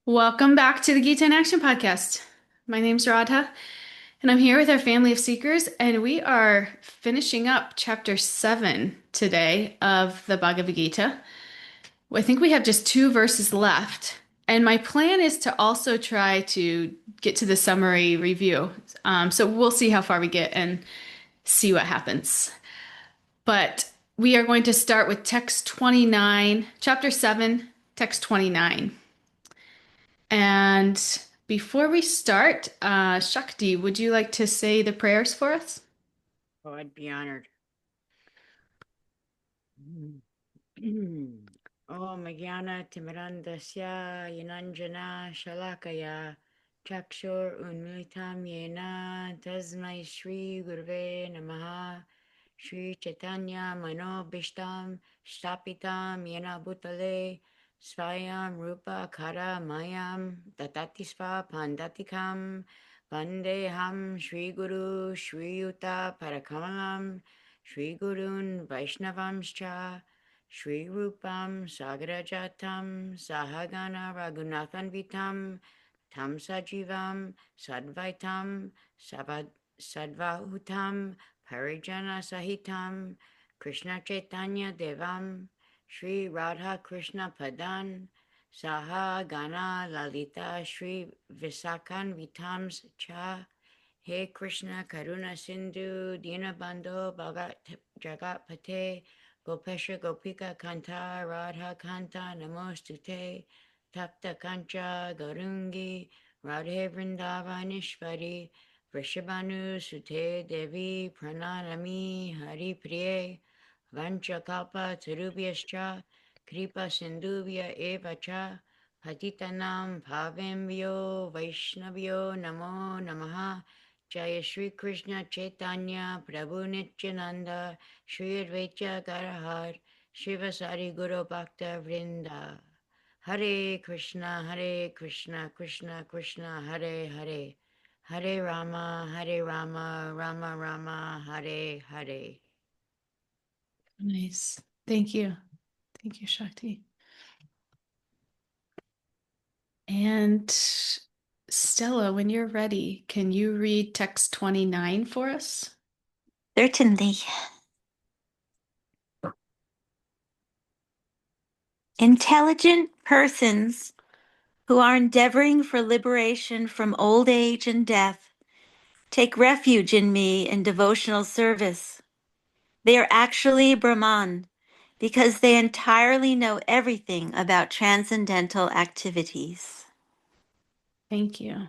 Welcome back to the Gita in Action podcast. My name's Radha, and I'm here with our family of seekers, and we are finishing up chapter 7 today of the Bhagavad Gita. I think we have just two verses left, and my plan is to also try to get to the summary review. So we'll see how far we get and see what happens. But we are going to start with text 29, chapter 7, text 29. And before we start, Shakti, would you like to say the prayers for us? Oh, I'd be honored. Om Jnana Timirandasya Yananjana Shalakaya Chakshur Unmilitam Yena Tasmai Shri Gurve Namaha Shri Chaitanya Mano Bishtam Stapitam Yena Bhutale Svayam Rupa Kara Mayam Tatatisva Pandatikam Vandeham Shri Guru Shri Yuta Parakamalam Shri Gurun Vaishnavamscha Shri Rupam Sagarajatam Sahagana Raghunathan Vitam Tam Sajivam Sadvaitam Sadvahutam Parijana Sahitam Krishna Chaitanya Devam Shri Radha Krishna Padan Saha Gana Lalita Shri Visakan Vitams Cha He Krishna Karuna Sindhu Dinabandho Bhagat Jagat Pate Gopesha Gopika Kanta Radha Kanta Namostute Tapta Kancha Garungi Radhe Vrindavanishvari Vrishabhanu Sute Devi Prananami Hari Priye Vanchakalpa Tarubhyascha Kripa Sindhuvya Eva Cha Patitanam Bhavemvyo Vaishnavyo Namo Namaha Jaya Shri Krishna Chaitanya Prabhu Nityananda Shri Advaita Garahar Shivasari Guru Bhakta Vrinda Hare Krishna Krishna Krishna Hare Hare Hare Rama Rama Rama Hare Hare. Nice. Thank you. Thank you, Shakti. And Stella, when you're ready, can you read text 29 for us? Certainly. Intelligent persons who are endeavoring for liberation from old age and death take refuge in me in devotional service. They are actually Brahman because they entirely know everything about transcendental activities. Thank you.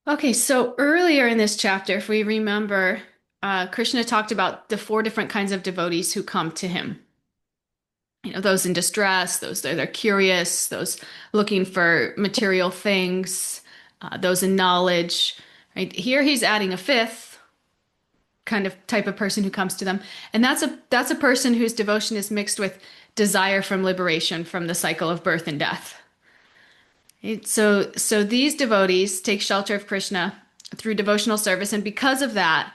Okay, so earlier in this chapter, if we remember, Krishna talked about the four different kinds of devotees who come to him. You know, those in distress, those that are curious, those looking for material things, those in knowledge. Right? Here he's adding a fifth kind of type of person who comes to them, and that's a person whose devotion is mixed with desire from liberation from the cycle of birth and death. Right? So these devotees take shelter of Krishna through devotional service, and because of that,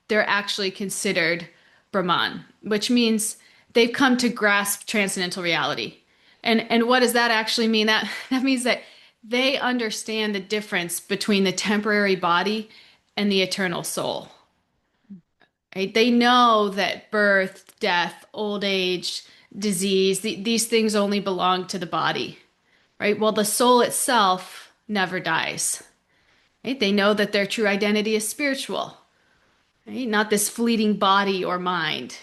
they're actually considered Brahman, which means they've come to grasp transcendental reality. And what does that actually mean? That means that they understand the difference between the temporary body and the eternal soul. Right? They know that birth, death, old age, disease, these things only belong to the body. Right? Well, the soul itself never dies. Right? They know that their true identity is spiritual, right? Not this fleeting body or mind.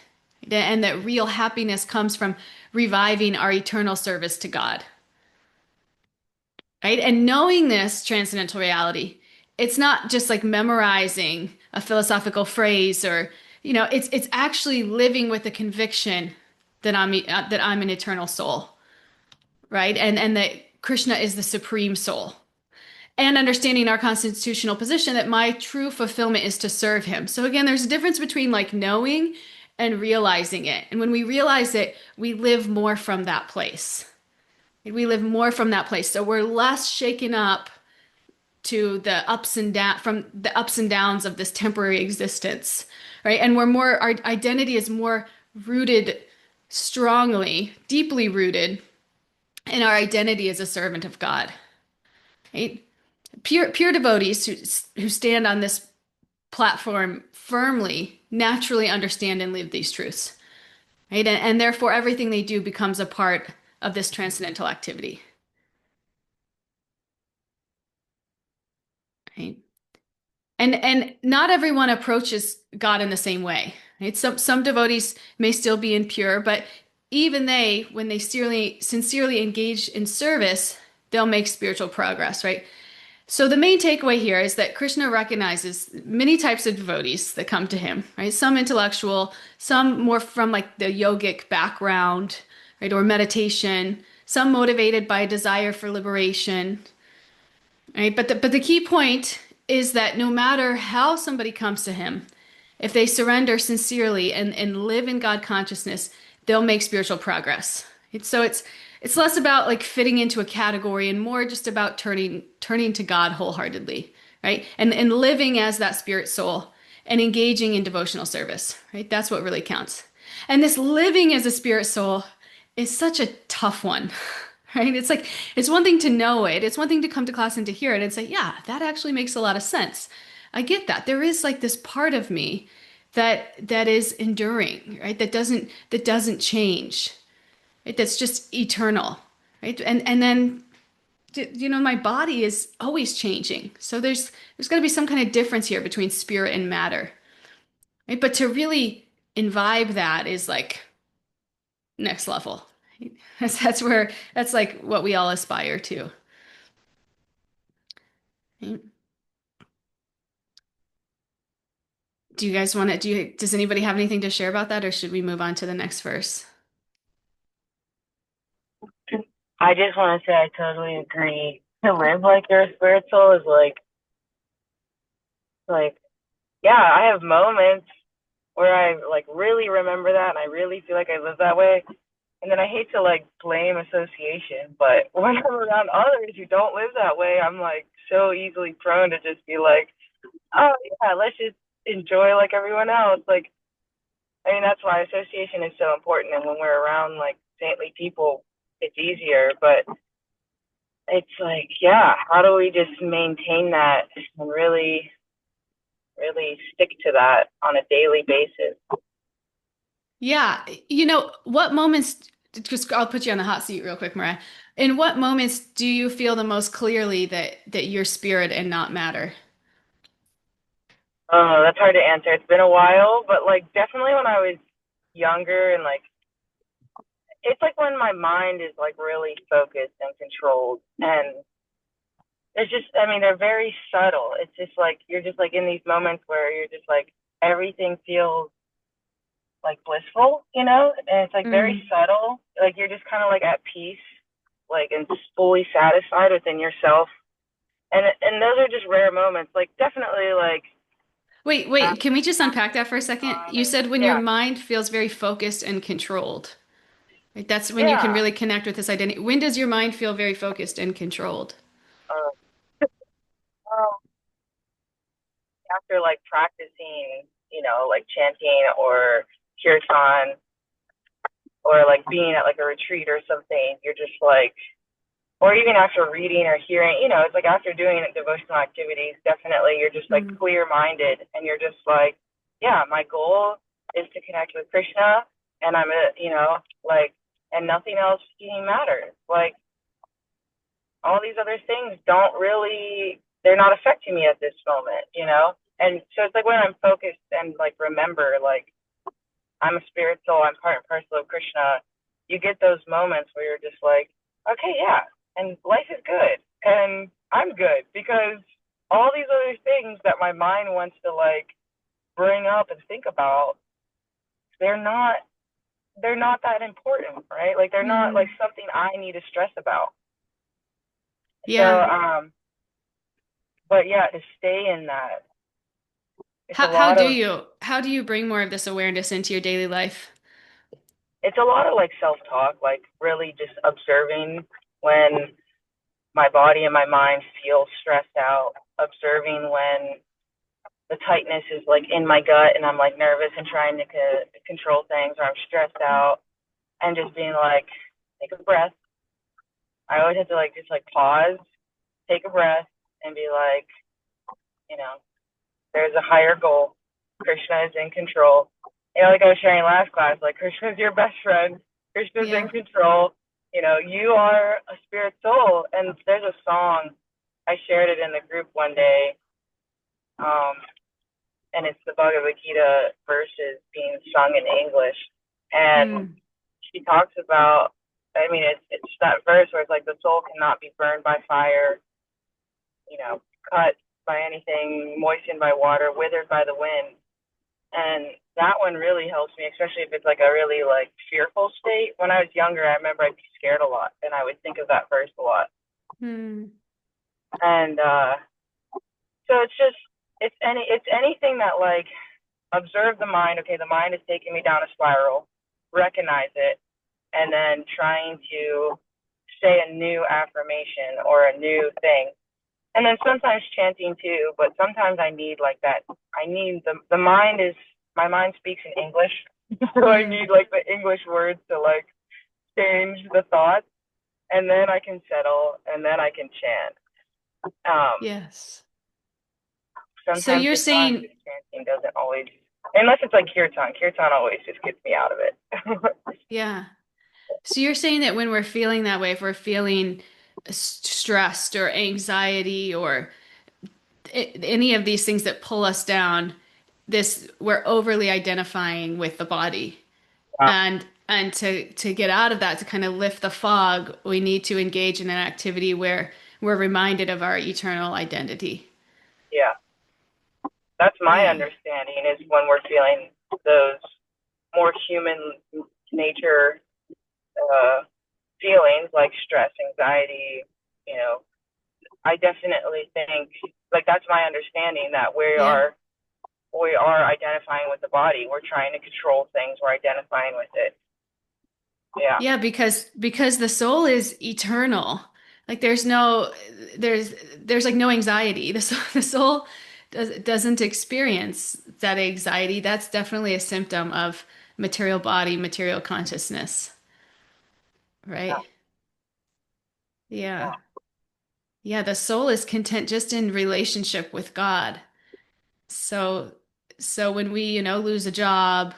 And that real happiness comes from reviving our eternal service to God. Right? And knowing this transcendental reality, it's not just like memorizing a philosophical phrase or, it's actually living with the conviction that I'm an eternal soul, right? And that Krishna is the supreme soul. And understanding our constitutional position that my true fulfillment is to serve him. So again, there's a difference between like knowing and realizing it. And when we realize it, we live more from that place. We live more from that place. So we're less shaken up to the ups and downs of this temporary existence, right? And our identity is more rooted strongly, deeply rooted and our identity as a servant of God. Right? Pure devotees who stand on this platform firmly naturally understand and live these truths. Right? And therefore everything they do becomes a part of this transcendental activity. Right? And not everyone approaches God in the same way. Right? Some devotees may still be impure, but even they, when they sincerely engage in service, they'll make spiritual progress, right? So the main takeaway here is that Krishna recognizes many types of devotees that come to him, right? Some intellectual, some more from like the yogic background, right, or meditation, some motivated by a desire for liberation, right? But the key point is that no matter how somebody comes to him, if they surrender sincerely and live in God consciousness, they'll make spiritual progress. So it's less about like fitting into a category and more just about turning to God wholeheartedly, right? And living as that spirit soul and engaging in devotional service, right? That's what really counts. And this living as a spirit soul is such a tough one. Right? It's like, it's one thing to know it. It's one thing to come to class and to hear it and say, yeah, that actually makes a lot of sense. I get that. There is like this part of me that is enduring, right? That doesn't change. Right? That's just eternal, right? And then my body is always changing. So there's got to be some kind of difference here between spirit and matter. Right? But to really imbibe that is like next level. That's like what we all aspire to. Right? Do you guys want to does anybody have anything to share about that, or should we move on to the next verse? I just want to say I totally agree. To live like you're a spirit soul is like, yeah, I have moments where I like really remember that and I really feel like I live that way. And then I hate to like blame association, but when I'm around others who don't live that way, I'm like so easily prone to just be like, oh yeah, let's just enjoy like everyone else. Like, I mean, that's why association is so important. And when we're around like saintly people, it's easier. But it's like, yeah, how do we just maintain that and really, really stick to that on a daily basis? Yeah, what moments, just I'll put you on the hot seat real quick, Mariah. In what moments do you feel the most clearly that you're spirit and not matter? Oh, that's hard to answer. It's been a while, but like definitely when I was younger and like it's like when my mind is like really focused and controlled and it's just I mean they're very subtle. It's just like you're just like in these moments where you're just like everything feels like blissful, and it's like very Mm. subtle. Like you're just kind of like at peace, like and fully satisfied within yourself. And those are just rare moments. Like definitely like Wait, can we just after unpack that for a second? You and said when your yeah, mind feels very focused and controlled. Right? That's when you can yeah. really connect with this identity. When does your mind feel very focused and controlled? Uh, well, after like practicing, like chanting or kirtan or like being at like a retreat or something, you're just like or even after reading or hearing, it's like after doing devotional activities, definitely you're just like Mm. clear minded and you're just like, yeah, my goal is to connect with Krishna and like, and nothing else even matters. Like, all these other things they're not affecting me at this moment. And so it's like when I'm focused and like remember, like, I'm a spirit soul, I'm part and parcel of Krishna, you get those moments where you're just like, okay, yeah, and life is good, and I'm good because all these other things that my mind wants to like bring up and think about, they're not they're not that important, right? Like they're not like Mm. something I need to stress about. So, Yeah. but yeah, to stay in that, it's a How how lot do of you how do you bring more of this awareness into your daily life? it's a lot of like self talk, like really just observing when my body and my mind feel stressed out, observing when the tightness is like in my gut and I'm like nervous and trying to control things or I'm stressed out and just being like, take a breath, I always have to like just like pause, take a breath, and be like, you know, there's a higher goal. Krishna is in control. You know, like I was sharing last class, like Krishna is your best friend. Krishna's in Yeah. control. You know, you are a spirit soul. And there's a song, I shared it in the group one day, and it's the Bhagavad Gita verses being sung in English. And Mm. she talks about, I mean, it's that verse where it's like the soul cannot be burned by fire, you know, cut by anything, moistened by water, withered by the wind. And that one really helps me, especially if it's like a really like fearful state. When I was younger, I remember I'd be scared a lot, and I would think of that verse a lot. Mm. And so it's anything that like observe the mind. Okay, the mind is taking me down a spiral. Recognize it, and then trying to say a new affirmation or a new thing. And then sometimes chanting too, but sometimes I need like that. I need the mind is, my mind speaks in English, so I need like the English words to like change the thoughts, and then I can settle, and then I can chant. Yes. So Sometimes you're the saying, conscious chanting doesn't always, unless it's like kirtan. Kirtan always just gets me out of it. yeah. So you're saying that when we're feeling that way, if we're feeling stressed or anxiety or any of these things that pull us down, this we're overly identifying with the body. And to get out of that, to kind of lift the fog, we need to engage in an activity where we're reminded of our eternal identity. Yeah, that's my Yeah. understanding, is when we're feeling those more human nature feelings like stress, anxiety, you know, I definitely think like that's my understanding, that Yeah. we are identifying with the body. We're trying to control things. We're identifying with it. Yeah. Yeah, because the soul is eternal. Like there's there's like no anxiety. The soul doesn't experience that anxiety. That's definitely a symptom of material body, material consciousness, right? Yeah. Yeah, the soul is content just in relationship with God. So so when we, lose a job,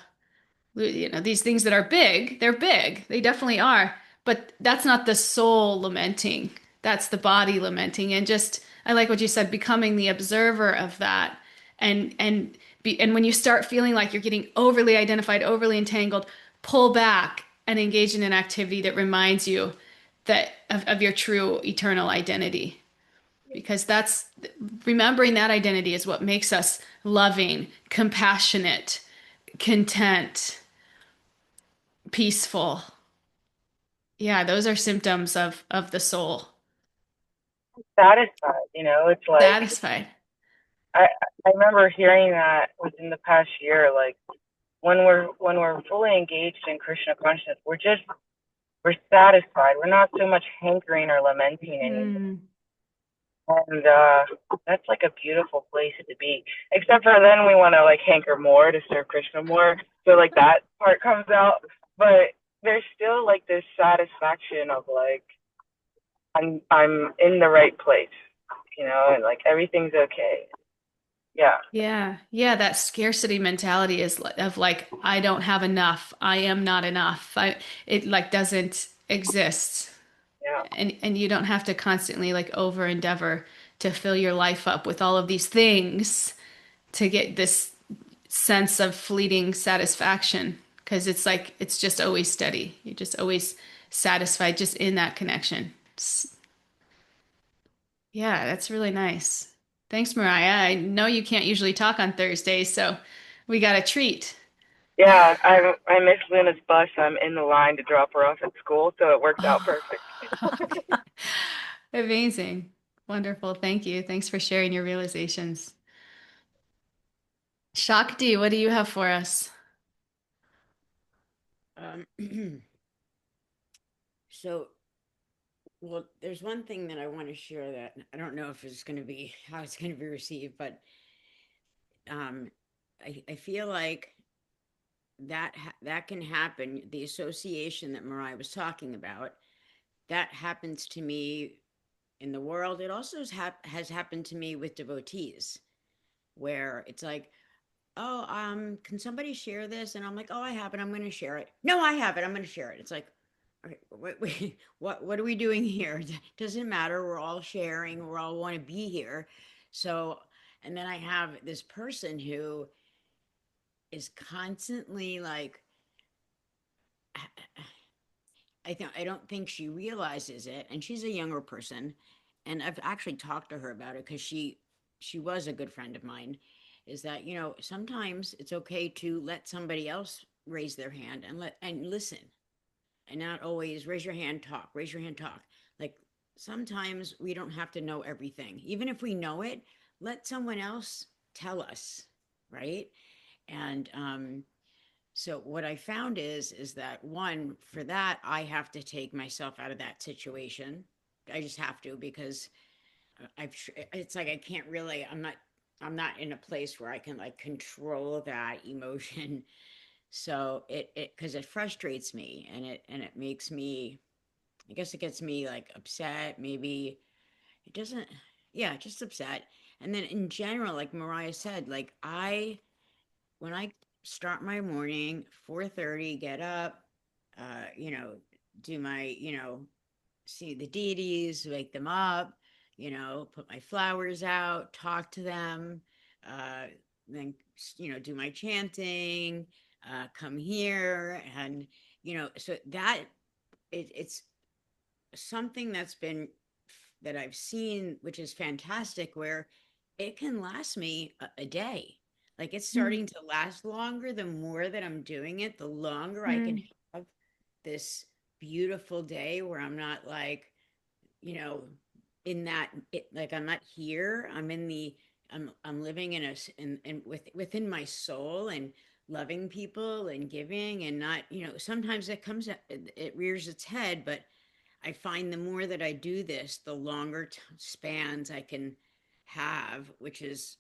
these things that are big, they're big. They definitely are. But that's not the soul lamenting. That's the body lamenting. And just, I like what you said, becoming the observer of that. And when you start feeling like you're getting overly identified, overly entangled, pull back and engage in an activity that reminds you that of your true eternal identity. Because that's remembering that identity is what makes us loving, compassionate, content, peaceful. Yeah, those are symptoms of the soul. Satisfied, you know, it's like Satisfied. I I remember hearing that within the past year, like when we're fully engaged in Krishna consciousness, we're satisfied. We're not so much hankering or lamenting anymore. Mm. And that's like a beautiful place to be. Except for then we want to like hanker more to serve Krishna more. So like that part comes out. But there's still like this satisfaction of like I'm in the right place, you know, and like everything's okay. Yeah. Yeah. Yeah, that scarcity mentality is of like I don't have enough. I am not enough. It like doesn't exist. Yeah. And you don't have to constantly like over endeavor to fill your life up with all of these things to get this sense of fleeting satisfaction because it's like it's just always steady. You're just always satisfied just in that connection. Yeah, that's really nice. Thanks, Mariah. I know you can't usually talk on Thursdays, so we got a treat. Yeah, I miss Luna's bus. I'm in the line to drop her off at school, so it worked out Oh, perfect. okay. Amazing. Wonderful. Thank you. Thanks for sharing your realizations. Shakti, what do you have for us? Um, so, well, there's one thing that I want to share that I don't know if it's going to be how it's going to be received, but um, I feel like that can happen. The association that Mariah was talking about, that happens to me in the world. It also has happened to me with devotees, where it's like, oh, can somebody share this? And I'm like, oh, I have it. I'm going to share it. No, I have it. I'm going to share it. It's like, okay, what are we doing here? Doesn't matter. We're all sharing. We all want to be here. So, and then I have this person who is constantly like, I don't think she realizes it, and she's a younger person, and I've actually talked to her about it because she was a good friend of mine. Is that, sometimes it's okay to let somebody else raise their hand and listen, and not always raise your hand, talk, raise your hand, talk. Like, sometimes we don't have to know everything, even if we know it. Let someone else tell us, right? And so what I found is that, one, for that, I have to take myself out of that situation. I just have to, because it's like I can't really, I'm not in a place where I can like control that emotion. So because it frustrates me, and it makes me, I guess it gets me like upset. Maybe it doesn't, yeah, just upset. And then in general, like Mariah said, like when I start my morning, 4:30, get up, you know, do my, see the deities, wake them up, put my flowers out, talk to them, uh, then, do my chanting, come here. And, so that it's something that I've seen, which is fantastic, where it can last me a day. Like, it's Mm. starting to last longer. The more that I'm doing it, the longer I can Mm. have this beautiful day where I'm not like, you know, like I'm not here. I'm living within my soul, and loving people and giving, and not, sometimes it rears its head, but I find the more that I do this, the longer spans I can have, which is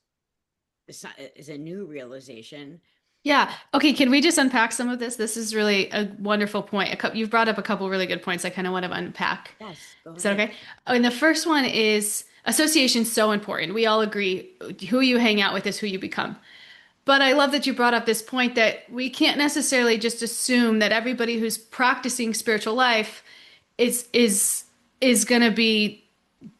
a new realization. Yeah. Okay. Can we just unpack some of this? This is really a wonderful point. You've brought up a couple really good points I kind of want to unpack. Yes, go Is that ahead. okay? Oh, and the first one is association is so important. We all agree who you hang out with is who you become. But I love that you brought up this point that we can't necessarily just assume that everybody who's practicing spiritual life is is is going to be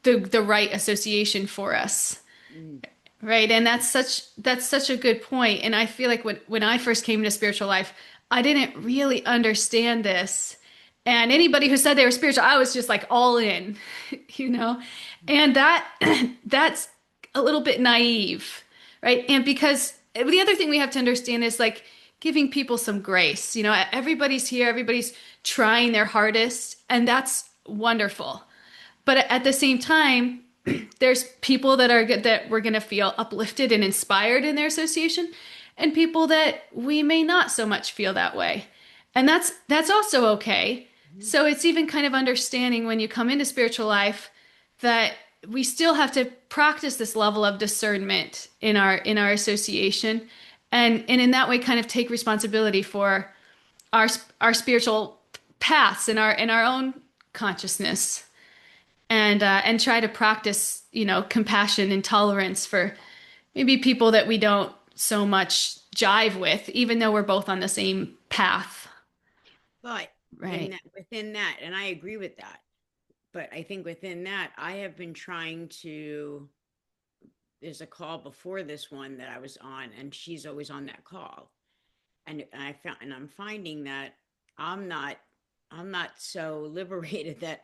the right association for us. Mm, Right. And that's such a good point. And I feel like when I first came to spiritual life, I didn't really understand this. And anybody who said they were spiritual, I was just like all in, you know? And that's a little bit naive, right? And because the other thing we have to understand is like giving people some grace. Everybody's here, everybody's trying their hardest, and that's wonderful. But at the same time, there's people that are good that we're going to feel uplifted and inspired in their association, and people that we may not so much feel that way. And that's also okay. mhm. So it's even kind of understanding when you come into spiritual life that we still have to practice this level of discernment in our association, and in that way kind of take responsibility for our our spiritual paths in our own consciousness, and try to practice, compassion and tolerance for maybe people that we don't so much jive with, even though we're both on the same path. But Right. within that, and I agree with that, but I think within that, I have been trying to. There's a call before this one that I was on, and she's always on that call, and I'm finding that I'm not I'm not so liberated that,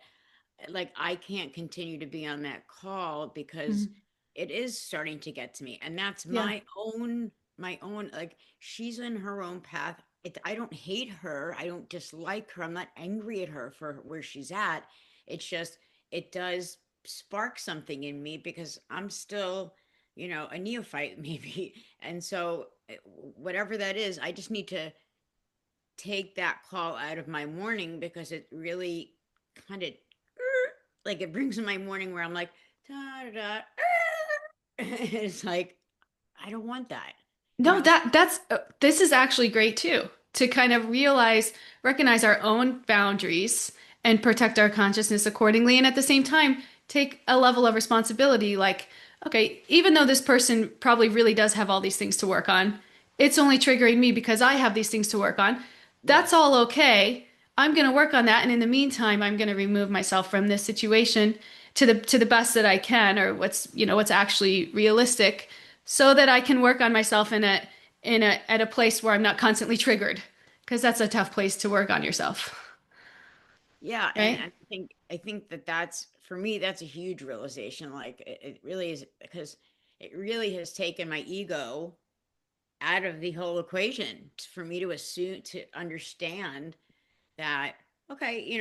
like, I can't continue to be on that call, because Mhm. it is starting to get to me, and that's Yeah. my own, like, she's in her own path. I don't hate her, I don't dislike her, I'm not angry at her for where she's at. It's just, it does spark something in me, because I'm still, a neophyte maybe. And so, whatever that is, I just need to take that call out of my morning, because it really kind of, like, it brings in my morning where I'm like, da, da, da, it's like, I don't want that, you No, know? this is actually great too, to kind of recognize our own boundaries and protect our consciousness accordingly. And at the same time, take a level of responsibility. Like, okay, even though this person probably really does have all these things to work on, it's only triggering me because I have these things to work on. That's Yes. all okay. I'm going to work on that. And in the meantime, I'm going to remove myself from this situation to the best that I can, or what's actually realistic, so that I can work on myself at a place where I'm not constantly triggered, because that's a tough place to work on yourself, Yeah, and right? I think that that's for me that's a huge realization. Like it really is because it really has taken my ego out of the whole equation for me to assume to understand that okay,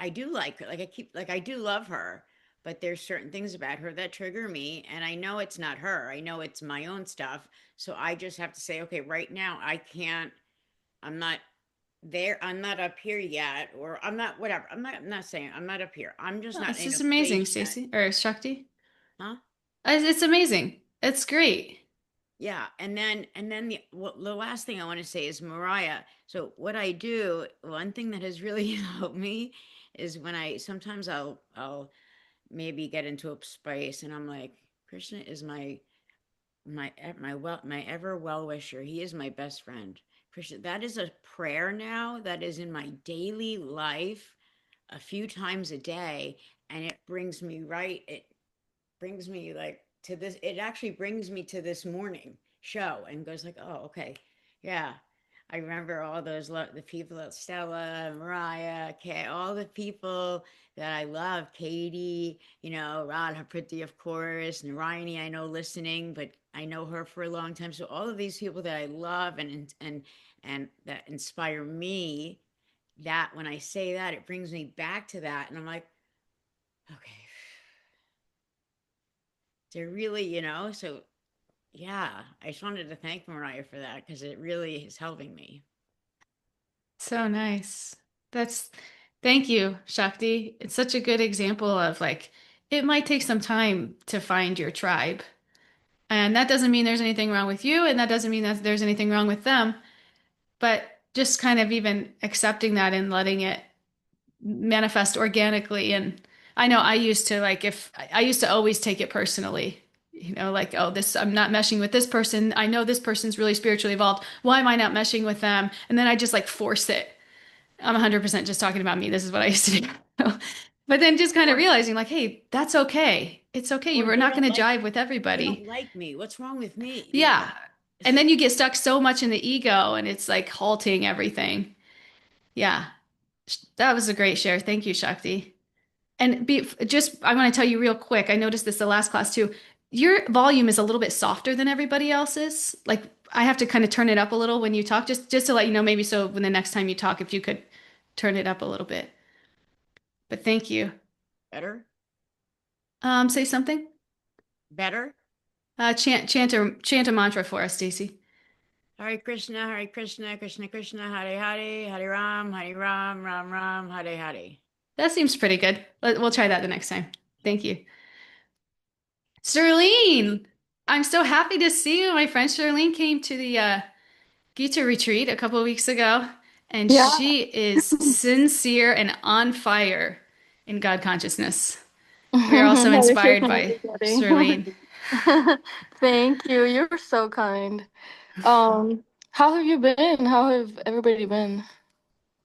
I do like her. Like I do love her, but there's certain things about her that trigger me, and I know it's not her. I know it's my own stuff. So I just have to say, okay, right now I can't. I'm not there. I'm not up here yet, or I'm not whatever. I'm not saying I'm not up here. I'm just Oh, not this in is a amazing, place yet. Stacey or Shakti. Huh? It's amazing. It's great. Yeah, and then the last thing I want to say is Mariah. So what I do, one thing that has really helped me is when I sometimes I'll maybe get into a space and I'm like, Krishna is my ever well wisher. He is my best friend. Krishna, that is a prayer now that is in my daily life a few times a day, and it brings me right. It brings me like to this. It actually brings me to this morning show and goes like, oh, okay, yeah. I remember all the people at Stella, Mariah, Kay, all the people that I love, Katie, Radha Priti, of course, Narayani, I know listening, but I know her for a long time. So all of these people that I love and that inspire me, that when I say that, it brings me back to that. And I'm like, okay, they're really, so yeah, I just wanted to thank Mariah for that because it really is helping me. So nice. That's Thank you, Shakti. It's such a good example of, like, it might take some time to find your tribe. And that doesn't mean there's anything wrong with you, and that doesn't mean that there's anything wrong with them. But just kind of even accepting that and letting it manifest organically. And I know I used to, like, if I used to always take it personally, like, oh, this, I'm not meshing with this person. I know this person's really spiritually evolved. Why am I not meshing with them? And then I just like force it. I'm 100% just talking about me. This is what I used to do. But then just kind of Or realizing, like, hey, that's okay. It's okay. You or were they not don't going to like jive with they don't everybody. like me. What's wrong with me? Yeah. And then you get stuck so much in the ego, and it's like halting everything. Yeah. That was a great share. Thank you, Shakti. And I want to tell you real quick. I noticed this the last class too. Your volume is a little bit softer than everybody else's. Like, I have to kind of turn it up a little when you talk, just to let you know, maybe so when the next time you talk, if you could turn it up a little bit. But thank you. Better? Say something. Better? Chant a mantra for us, Stacy. Hare Krishna, Krishna Krishna, Hare Hare, Hare Ram, Ram Ram, Hare Hare. That seems pretty good. We'll try that the next time. Thank you. Sterling, I'm so happy to see you. My friend Sterling came to the Gita retreat a couple of weeks ago, and Yeah. she is sincere and on fire in God consciousness. We are also Hare inspired Krishna, by everybody. Sterling. Thank you. You're so kind. How have you been? How have everybody been?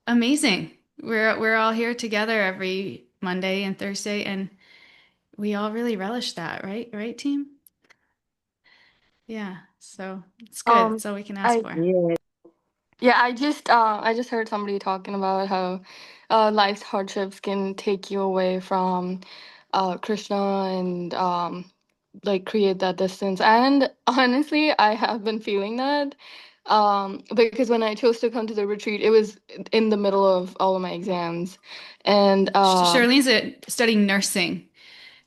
Amazing. We're all here together every Monday and Thursday, and we all really relish that, right? Right, team? Yeah. So it's good. Um, That's all we can ask I for. Yeah. yeah, I just heard somebody talking about how life's hardships can take you away from Krishna and like create that distance. And honestly, I have been feeling that because when I chose to come to the retreat, it was in the middle of all of my exams, and Charlene's studying nursing,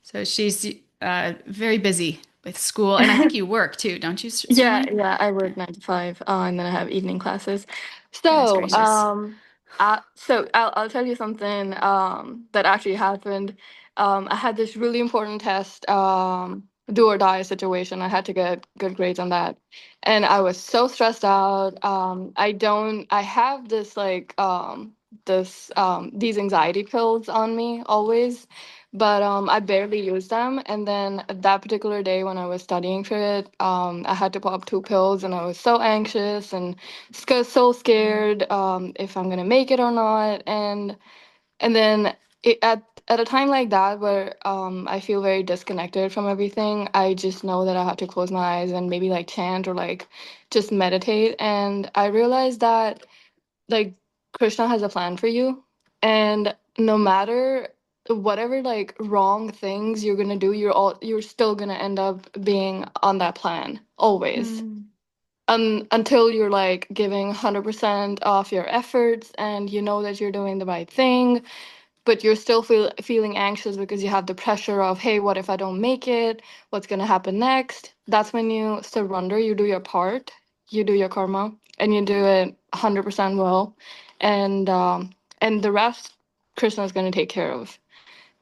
so she's very busy with school, and I think you work too, don't you, yeah, Charlene? yeah, I Yeah. work 9 to 5, and then I have evening classes. Goodness So, gracious. I'll tell you something that actually happened. I had this really important test, do or die situation. I had to get good grades on that, and I was so stressed out. I have this like these anxiety pills on me always, but I barely use them. And then that particular day when I was studying for it, I had to pop 2 pills, and I was so anxious and so scared if I'm gonna make it or not. And then at a time like that where I feel very disconnected from everything, I just know that I have to close my eyes and maybe like chant or like just meditate. And I realized that like Krishna has a plan for you, and no matter whatever like wrong things you're gonna do, you're still gonna end up being on that plan always. Until you're like giving 100% of your efforts and you know that you're doing the right thing, but you're still feeling anxious because you have the pressure of, hey, what if I don't make it? What's going to happen next? That's when you surrender, you do your part, you do your karma, and you do it 100% well. And the rest, Krishna is going to take care of.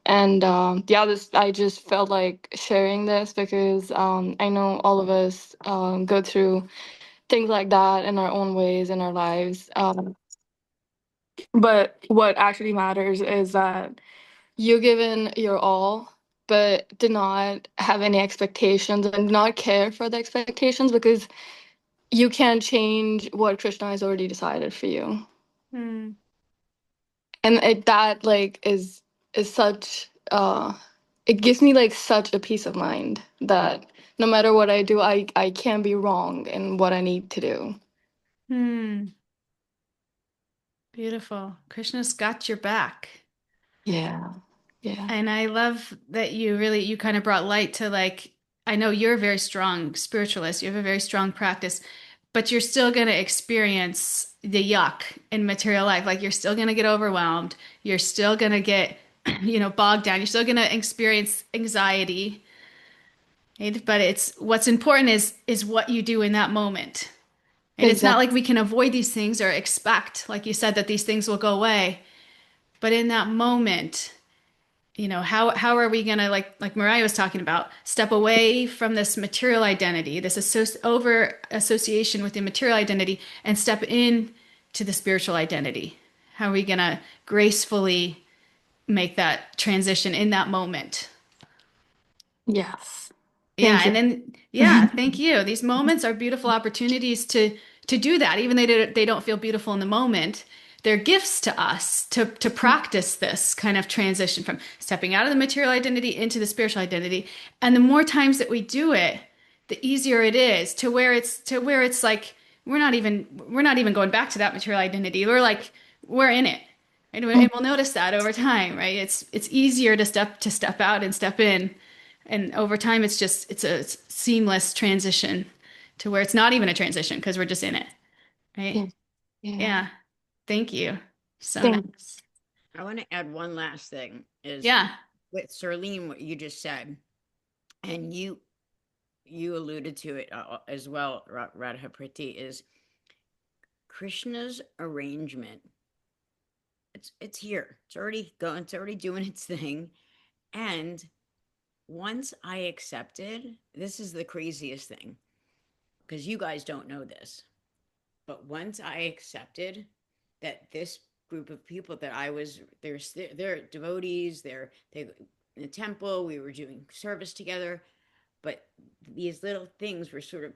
And yeah, this I just felt like sharing this because I know all of us go through things like that in our own ways in our lives. But what actually matters is that you given your all, but did not have any expectations and did not care for the expectations because you can't change what Krishna has already decided for you. Mm. And that like is such it gives me like such a peace of mind that no matter what I do, I can't be wrong in what I need to do. Hmm. Beautiful. Krishna's got your back. Yeah. Yeah. And I love that you kind of brought light to like, I know you're a very strong spiritualist, you have a very strong practice, but you're still going to experience the yuck in material life. Like you're still going to get overwhelmed. You're still going to get, bogged down. You're still going to experience anxiety. Right? But it's what's important is what you do in that moment. And it's not Exactly. like we can avoid these things or expect, like you said, that these things will go away. But in that moment, how are we gonna like Mariah was talking about, step away from this material identity, this over association with the material identity, and step in to the spiritual identity? How are we gonna gracefully make that transition in that moment? Yes. Yeah, Thank and you. then yeah, thank you. These moments are beautiful opportunities to do that, even though they don't feel beautiful in the moment. They're gifts to us to practice this kind of transition from stepping out of the material identity into the spiritual identity. And the more times that we do it, the easier it is to where it's like we're not even going back to that material identity. We're in it. And we'll notice that over time, right? It's easier to step out and step in, and over time it's a seamless transition to where it's not even a transition because we're just in it, right? Yeah. Yeah. Yeah. Thank you. So nice. Thanks. I want to add one last thing is Yeah. with Serlene, what you just said, and you alluded to it as well, Radhapriti, is Krishna's arrangement. It's here. It's already going. It's already doing its thing. And once I accepted, this is the craziest thing because you guys don't know this, but once I accepted that this group of people that I was, they're devotees, they in the temple, we were doing service together, but these little things were sort of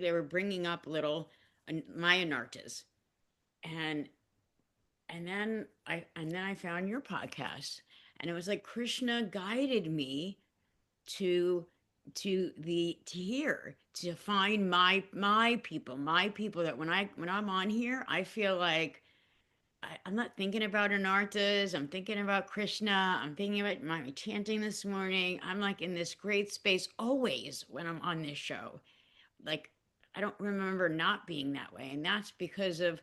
they were bringing up little Mayanartas, and and then I found your podcast, and it was like Krishna guided me to to here to find my people that when I'm on here I feel like I'm not thinking about anarthas. I'm thinking about Krishna. I'm thinking about my chanting this morning. I'm like in this great space always when I'm on this show. Like I don't remember not being that way, and that's because of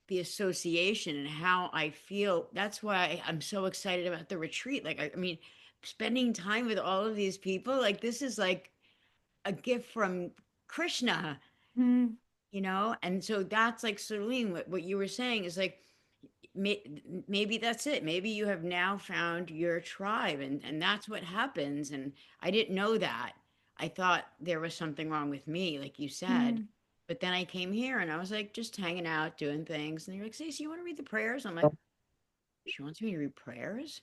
the association and how I feel. That's why I'm so excited about the retreat. Like I mean, spending time with all of these people, like this is like a gift from Krishna, Mm. And so that's like Celine, what you were saying is like maybe that's it. Maybe you have now found your tribe, and that's what happens. And I didn't know that. I thought there was something wrong with me, like you said. Mm. But then I came here and I was like just hanging out, doing things. And they're like, Stacey, you want to read the prayers? I'm like, she wants me to read prayers?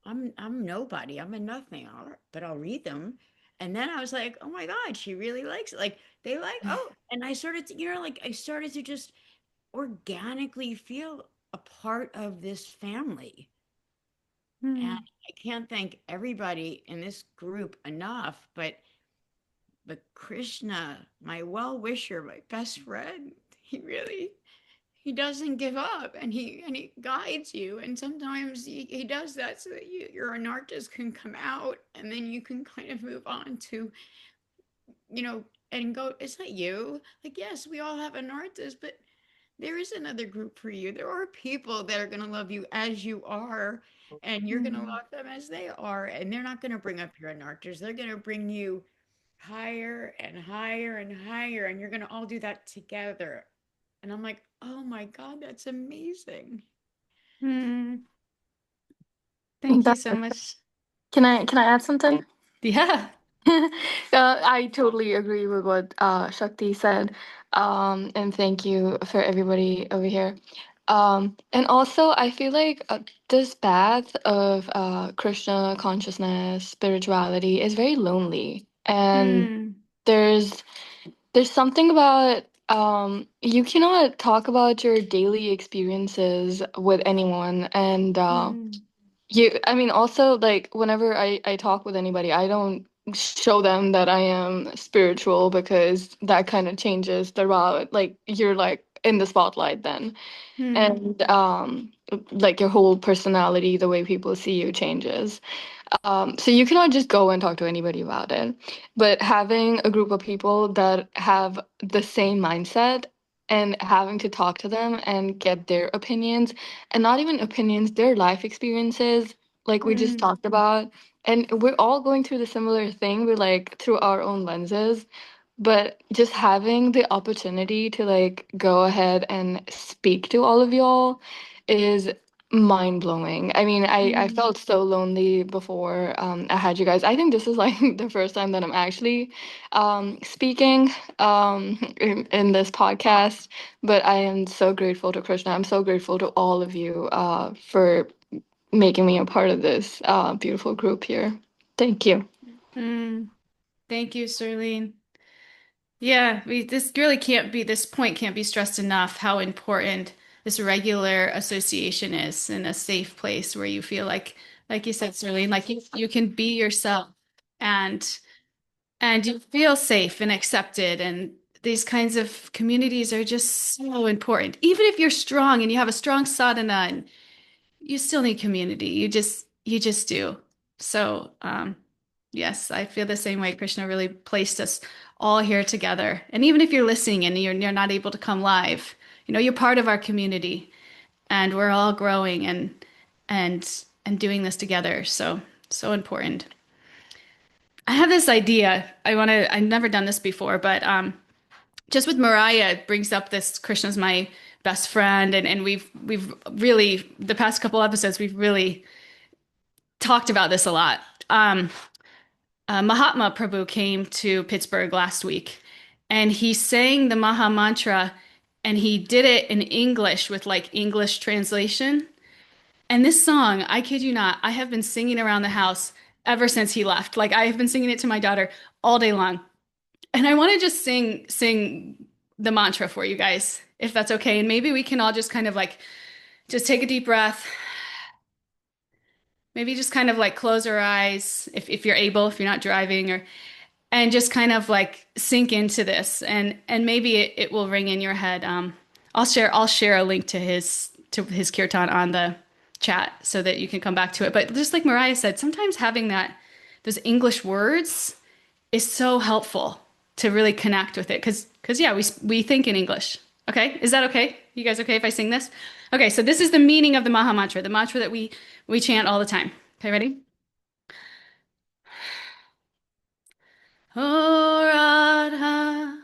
I'm nobody. I'm a nothing. But I'll read them. And then I was like, oh my God, she really likes it. Like they like, oh, and I started to, like I started to just organically feel a part of this family. And Mm. I can't thank everybody in this group enough, but Krishna, my well-wisher, my best friend, he doesn't give up, and he guides you, and sometimes he does that so that your anartas can come out, and then you can kind of move on to, and go, it's not you. Like, yes, we all have anartas, but there is another group for you. There are people that are going to love you as you are, and you're going to Mm. love them as they are, and they're not going to bring up your anartas. They're going to bring you higher and higher and higher, and you're going to all do that together. And I'm like, oh my God, that's amazing. Mm. Thank you so much. Can I add something? Yeah. I totally agree with what Shakti said. And thank you for everybody over here. And also, I feel like this path of Krishna consciousness, spirituality is very lonely. And Mm. there's there's something about you cannot talk about your daily experiences with anyone. And Mm. I mean, also, like, whenever I talk with anybody, I don't show them that I am spiritual because that kind of changes the route. Like, you're like in the spotlight then. Mm. And like your whole personality, the way people see you changes. So you cannot just go and talk to anybody about it. But having a group of people that have the same mindset and having to talk to them and get their opinions, and not even opinions, their life experiences, like we just Mm. talked about. And we're all going through the similar thing. We're like through our own lenses. But just having the opportunity to like go ahead and speak to all of y'all is mind blowing. I mean, I Mm. felt so lonely before I had you guys. I think this is like the first time that I'm actually speaking in this podcast. But I am so grateful to Krishna. I'm so grateful to all of you for making me a part of this beautiful group here. Thank you. Mm. Thank you, Serlene. Yeah, this really can't be, this point can't be stressed enough how important this regular association is in a safe place where you feel like you said, Serlene, like you can be yourself and you feel safe and accepted. And these kinds of communities are just so important. Even if you're strong and you have a strong sadhana, and you still need community. You just do. So, yes, I feel the same way. Krishna really placed us all here together. And even if you're listening and you're not able to come live, you're part of our community, and we're all growing and doing this together. So, so important. I have this idea. I've never done this before, but just with Mariah, it brings up this Krishna's my best friend, and we've really, the past couple episodes, we've really talked about this a lot. Mahatma Prabhu came to Pittsburgh last week, and he sang the Maha Mantra, and he did it in English with like English translation. And this song, I kid you not, I have been singing around the house ever since he left. Like I have been singing it to my daughter all day long. And I want to just sing the mantra for you guys, if that's okay. And maybe we can all just kind of like just take a deep breath. Maybe just kind of like close our eyes if you're able, if you're not driving, or and just kind of like sink into this, and maybe it will ring in your head. I'll share a link to his kirtan on the chat so that you can come back to it. But just like Mariah said, sometimes having those English words is so helpful to really connect with it, because yeah, we think in English. Okay, is that okay? You guys okay if I sing this? Okay, so this is the meaning of the Maha Mantra, the mantra that we chant all the time. Okay, ready? Oh Radha,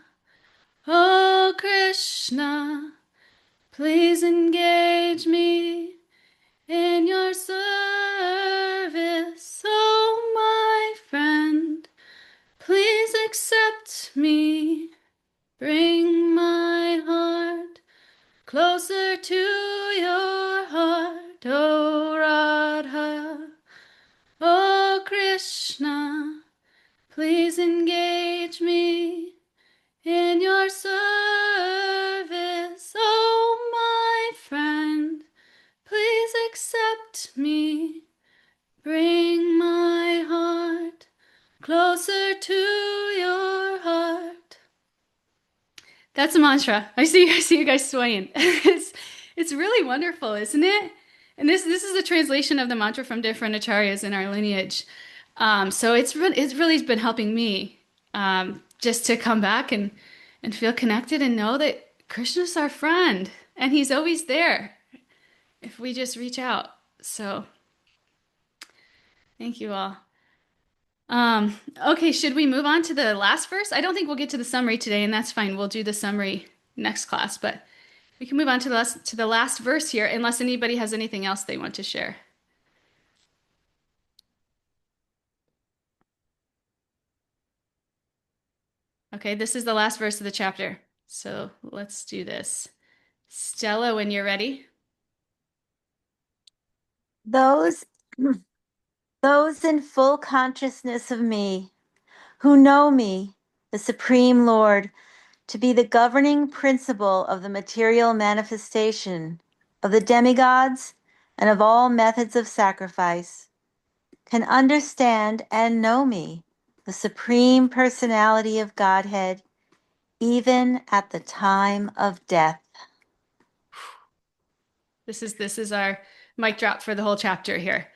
oh Krishna, please engage me in your service. Oh my friend, please accept me. Bring let me bring my heart closer to your heart. That's a mantra. I see you guys swaying. It's really wonderful, isn't it? And this is a translation of the mantra from different acharyas in our lineage. So it's really been helping me just to come back and feel connected and know that Krishna's our friend and he's always there if we just reach out. So thank you all. Okay, should we move on to the last verse? I don't think we'll get to the summary today, and that's fine. We'll do the summary next class, but we can move on to the last verse here, unless anybody has anything else they want to share. Okay, this is the last verse of the chapter. So let's do this. Stella, when you're ready. Those in full consciousness of me, who know me, the Supreme Lord, to be the governing principle of the material manifestation of the demigods and of all methods of sacrifice, can understand and know me, the Supreme Personality of Godhead, even at the time of death. This is our mic drop for the whole chapter here.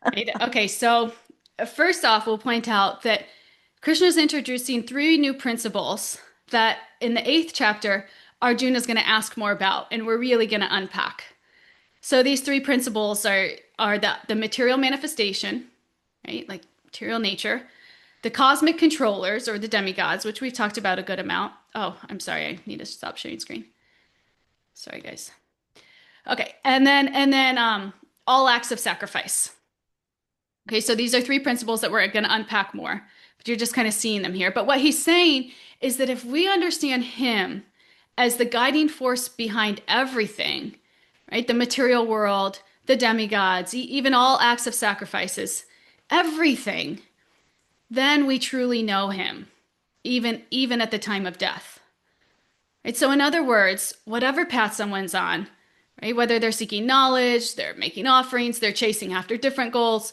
Right? Okay, so first off, we'll point out that Krishna is introducing 3 new principles that in the 8th chapter, Arjuna is going to ask more about, and we're really going to unpack. So these 3 principles are the material manifestation, right? Like material nature, the cosmic controllers or the demigods, which we've talked about a good amount. Oh, I'm sorry, I need to stop sharing screen. Sorry, guys. Okay, and then all acts of sacrifice. Okay, so these are 3 principles that we're going to unpack more, but you're just kind of seeing them here. But what he's saying is that if we understand him as the guiding force behind everything, right? The material world, the demigods, even all acts of sacrifices, everything, then we truly know him, even at the time of death. Right? So in other words, whatever path someone's on, right? Whether they're seeking knowledge, they're making offerings, they're chasing after different goals,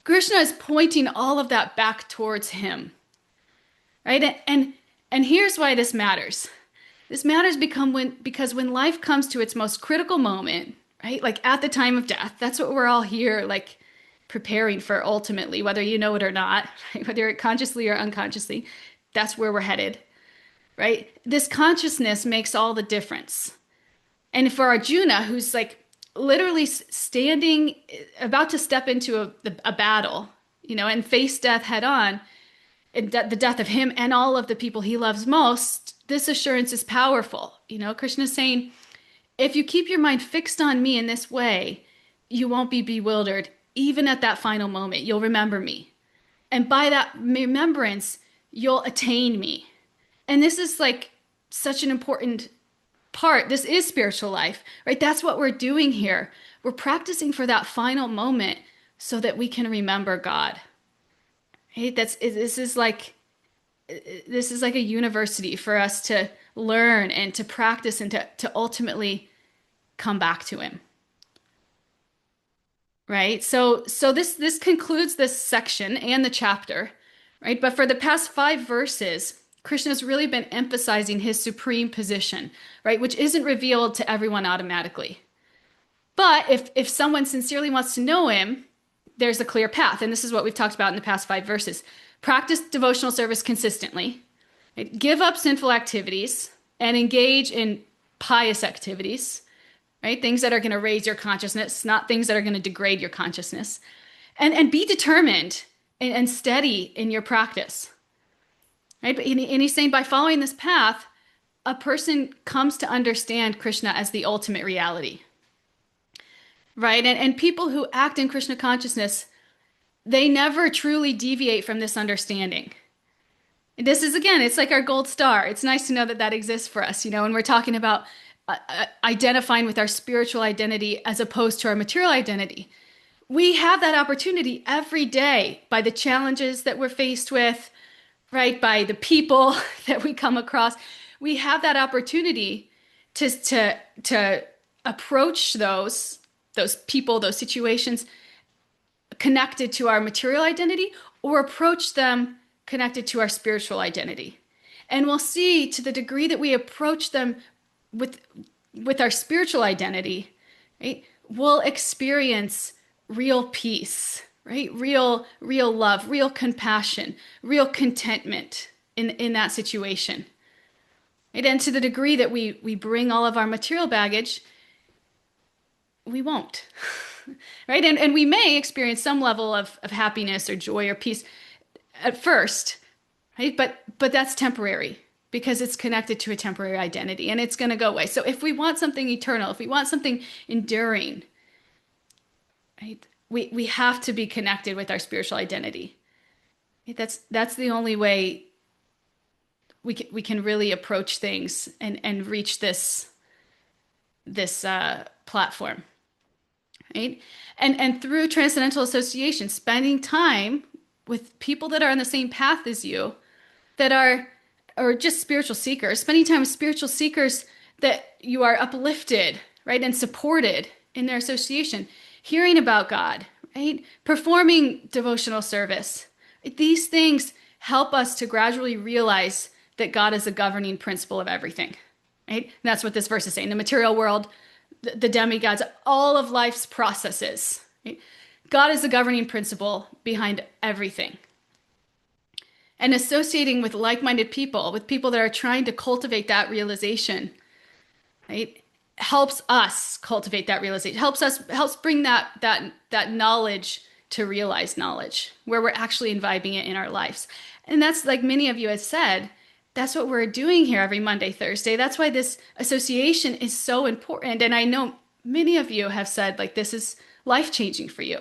Krishna is pointing all of that back towards him. Right? And here's why this matters. This matters because when life comes to its most critical moment, right? Like at the time of death, that's what we're all here like preparing for ultimately, whether you know it or not, right? Whether consciously or unconsciously, that's where we're headed, right? This consciousness makes all the difference. And for Arjuna, who's like literally standing, about to step into a battle, and face death head on, and the death of him and all of the people he loves most, this assurance is powerful. Krishna's saying, if you keep your mind fixed on me in this way, you won't be bewildered. Even at that final moment, you'll remember me. And by that remembrance, you'll attain me. And this is like such an important part. This is spiritual life, right? That's what we're doing here. We're practicing for that final moment so that we can remember God. Right? This is like a university for us to learn and to practice and to ultimately come back to him. Right? So this concludes this section and the chapter, right? But for the past 5 verses, Krishna's really been emphasizing his supreme position, right? Which isn't revealed to everyone automatically. But if someone sincerely wants to know him, there's a clear path. And this is what we've talked about in the past 5 verses. Practice devotional service consistently, right? Give up sinful activities and engage in pious activities, right? Things that are going to raise your consciousness, not things that are going to degrade your consciousness. And be determined and steady in your practice. Right? And he's saying by following this path, a person comes to understand Krishna as the ultimate reality. Right? And people who act in Krishna consciousness, they never truly deviate from this understanding. This is, again, it's like our gold star. It's nice to know that that exists for us, when we're talking about identifying with our spiritual identity as opposed to our material identity. We have that opportunity every day by the challenges that we're faced with, right? By the people that we come across. We have that opportunity to approach those those people, those situations connected to our material identity, or approach them connected to our spiritual identity. And we'll see, to the degree that we approach them with our spiritual identity, right, we'll experience real peace, right? Real love, real compassion, real contentment in that situation. Right? And to the degree that we bring all of our material baggage, we won't. Right? And we may experience some level of happiness or joy or peace at first, right? But that's temporary because it's connected to a temporary identity and it's going to go away. So if we want something eternal, if we want something enduring, right, we have to be connected with our spiritual identity. Right? That's the only way we can really approach things and reach this platform. Right? And through transcendental association, spending time with people that are on the same path as you, that are, or just spiritual seekers, spending time with spiritual seekers that you are uplifted, right, and supported in their association, hearing about God, right, performing devotional service. These things help us to gradually realize that God is the governing principle of everything, right? And that's what this verse is saying. The material world, the demigods, all of life's processes, right? God is the governing principle behind everything. And associating with like-minded people, with people that are trying to cultivate that realization, right, helps us cultivate that realization, helps bring that knowledge to realized knowledge, where we're actually imbibing it in our lives. And that's, like many of you have said, that's what we're doing here every Monday, Thursday. That's why this association is so important. And I know many of you have said, like, this is life-changing for you.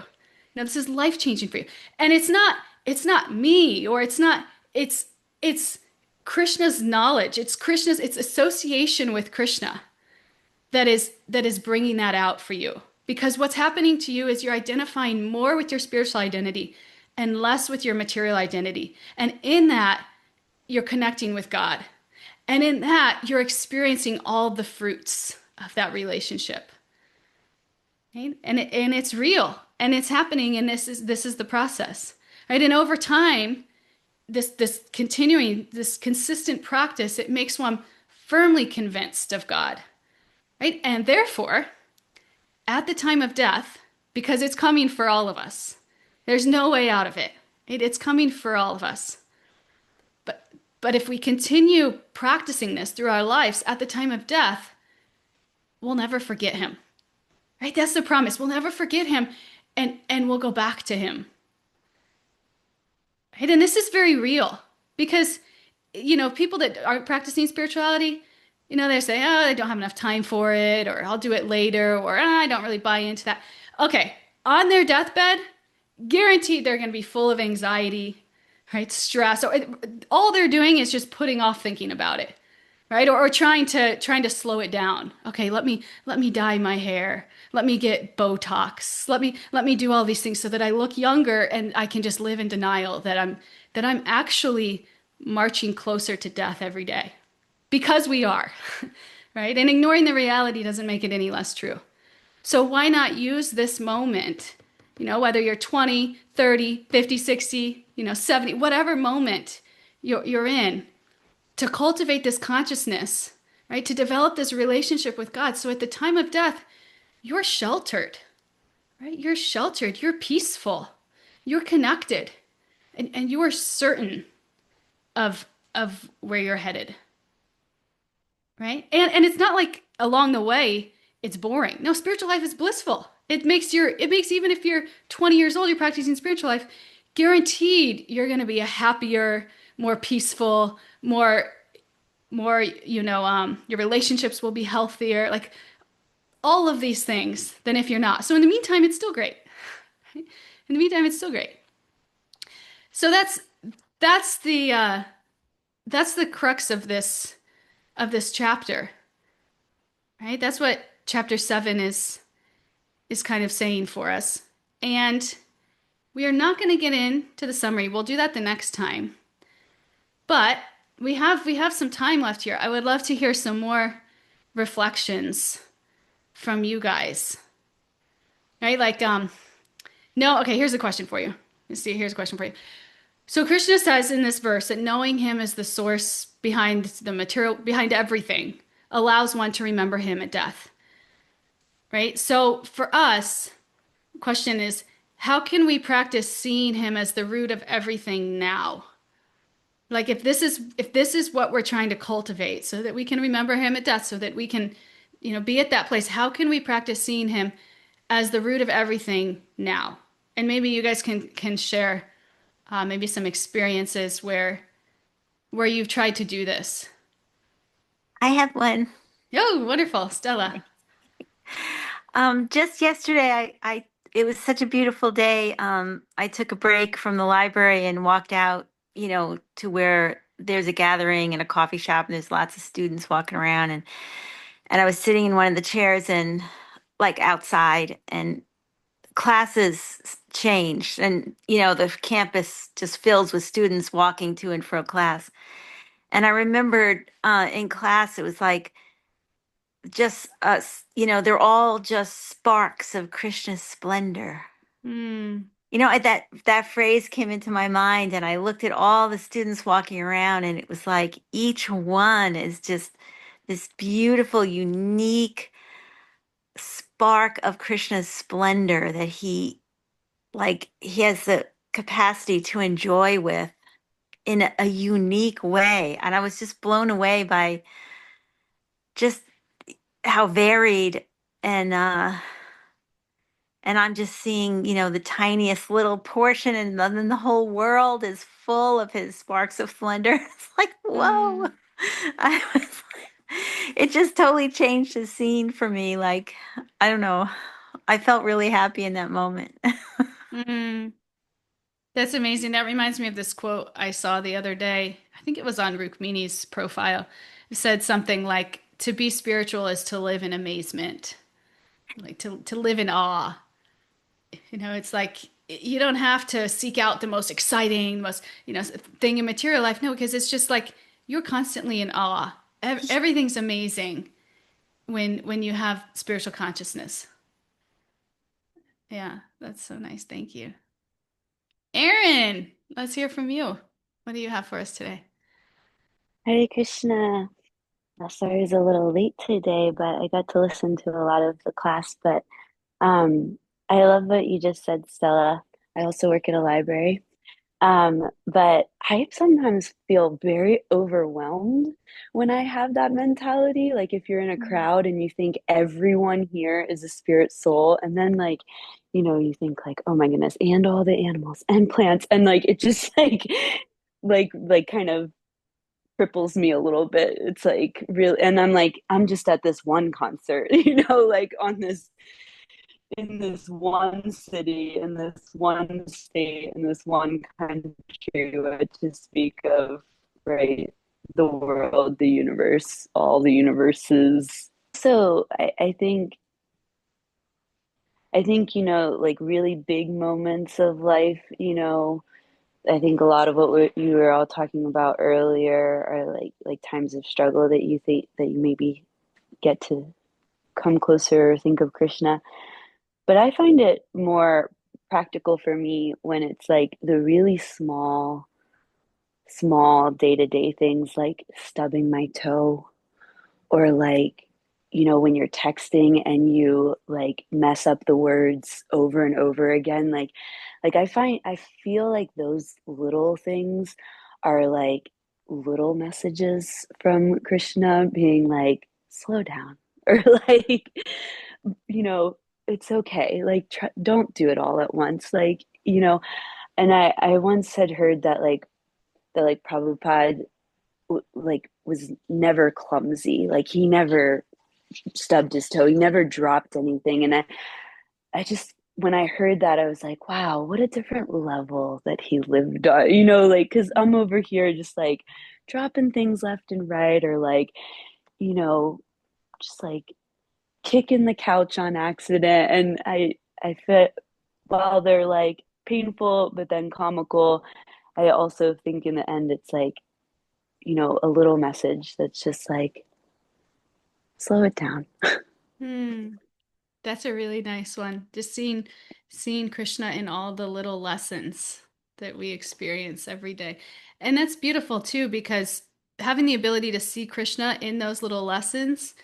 No, this is life-changing for you. And it's not me, or it's Krishna's knowledge. It's association with Krishna that is bringing that out for you. Because what's happening to you is you're identifying more with your spiritual identity and less with your material identity. And in that, you're connecting with God. And in that, you're experiencing all the fruits of that relationship. Right? And it's real, and it's happening, and this is the process. Right? And over time, this consistent practice, it makes one firmly convinced of God. Right? And therefore, at the time of death, because it's coming for all of us, there's no way out of it. It's coming for all of us. But if we continue practicing this through our lives, at the time of death, we'll never forget him. Right? That's the promise. We'll never forget him, and we'll go back to him. Right? And this is very real because, people that aren't practicing spirituality, they say, oh, I don't have enough time for it, or I'll do it later, or I don't really buy into that. Okay, on their deathbed, guaranteed they're going to be full of anxiety, right? Stress. So all they're doing is just putting off thinking about it, right? Or trying to slow it down. Okay, let me dye my hair. Let me get Botox. Let me do all these things so that I look younger and I can just live in denial that I'm actually marching closer to death every day, because we are, right? And ignoring the reality doesn't make it any less true. So why not use this moment, whether you're 20, 30, 50, 60, 70, whatever moment you're in, to cultivate this consciousness, right? To develop this relationship with God. So at the time of death, you're sheltered, right? You're sheltered, you're peaceful, you're connected, and you are certain of where you're headed, right? And it's not like along the way, it's boring. No, spiritual life is blissful. It makes even if you're 20 years old, you're practicing spiritual life, guaranteed you're going to be a happier, more peaceful, more, your relationships will be healthier, like all of these things than if you're not. So in the meantime, it's still great. Right? In the meantime, it's still great. So that's the crux of this chapter, right? That's what chapter 7 is kind of saying for us. And we are not going to get into the summary. We'll do that the next time. But we have some time left here. I would love to hear some more reflections from you guys. right? Like, no, okay, here's a question for you. Let's see, here's a question for you. So Krishna says in this verse that knowing him as the source behind the material, behind everything, allows one to remember him at death, right? So for us, the question is, how can we practice seeing him as the root of everything now? Like if this is what we're trying to cultivate so that we can remember him at death, so that we can, be at that place, how can we practice seeing him as the root of everything now? And maybe you guys can share maybe some experiences where you've tried to do this. I have one. Oh, wonderful, Stella. Just yesterday, it was such a beautiful day. I took a break from the library and walked out, to where there's a gathering in a coffee shop and there's lots of students walking around, and I was sitting in one of the chairs and like outside, and classes changed, and the campus just fills with students walking to and fro class. And I remembered in class, it was like just us, they're all just sparks of Krishna's splendor. Hmm. That phrase came into my mind, and I looked at all the students walking around, and it was like each one is just this beautiful, unique spark of Krishna's splendor that he has the capacity to enjoy with in a unique way. And I was just blown away by just how varied, and I'm just seeing, the tiniest little portion, and then the whole world is full of his sparks of splendor. It's like, whoa. Hmm. I was it just totally changed the scene for me. Like, I don't know. I felt really happy in that moment. Hmm. That's amazing. That reminds me of this quote I saw the other day. I think it was on Rukmini's profile. It said something like, "To be spiritual is to live in amazement, like to live in awe." It's like you don't have to seek out the most exciting, most, thing in material life. No, because it's just like you're constantly in awe. Everything's amazing when you have spiritual consciousness. Yeah, that's so nice. Thank you. Aaron, let's hear from you. What do you have for us today? Hare Krishna. Sorry I was a little late today, but I got to listen to a lot of the class. But I love what you just said, Stella. I also work at a library. But I sometimes feel very overwhelmed when I have that mentality. Like if you're in a crowd and you think everyone here is a spirit soul, and then like, you think like, oh my goodness, and all the animals and plants, and like it just like kind of cripples me a little bit. It's like really, and I'm like, I'm just at this one concert, like on this in this one city, in this one state, in this one country, to speak of, right, the world, the universe, all the universes. So I think, like really big moments of life, I think a lot of what you were all talking about earlier are like times of struggle that you think that you maybe get to come closer or think of Krishna. But I find it more practical for me when it's like the really small day-to-day things like stubbing my toe, or like, when you're texting and you like mess up the words over and over again, like I feel like those little things are like little messages from Krishna being like, slow down, or like, you know it's okay, like don't do it all at once, like, and I once had heard that Prabhupada like was never clumsy, like he never stubbed his toe, he never dropped anything. And I just, when I heard that, I was like, wow, what a different level that he lived on, like, because I'm over here just like dropping things left and right, or like, you know just like kicking the couch on accident. And I fit, while they're like painful but then comical, I also think in the end it's like, a little message that's just like, slow it down. Hmm. That's a really nice one. Just seeing Krishna in all the little lessons that we experience every day. And that's beautiful too, because having the ability to see Krishna in those little lessons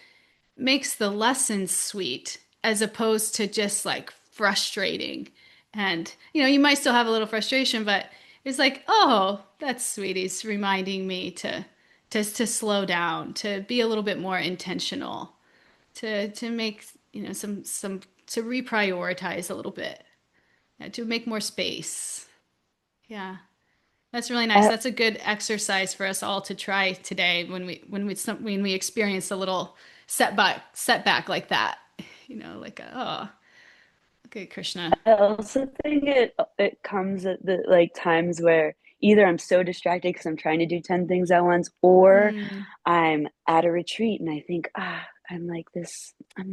makes the lessons sweet as opposed to just like frustrating. And you might still have a little frustration, but it's like, oh, that's sweet. He's reminding me to slow down, to be a little bit more intentional, to make some to reprioritize a little bit, to make more space. Yeah, that's really nice. Uh, That's a good exercise for us all to try today when we experience a little setback like that. Like oh, okay, Krishna. I also think it comes at the like times where either I'm so distracted because I'm trying to do 10 things at once, or Mm, I'm at a retreat and I think, I'm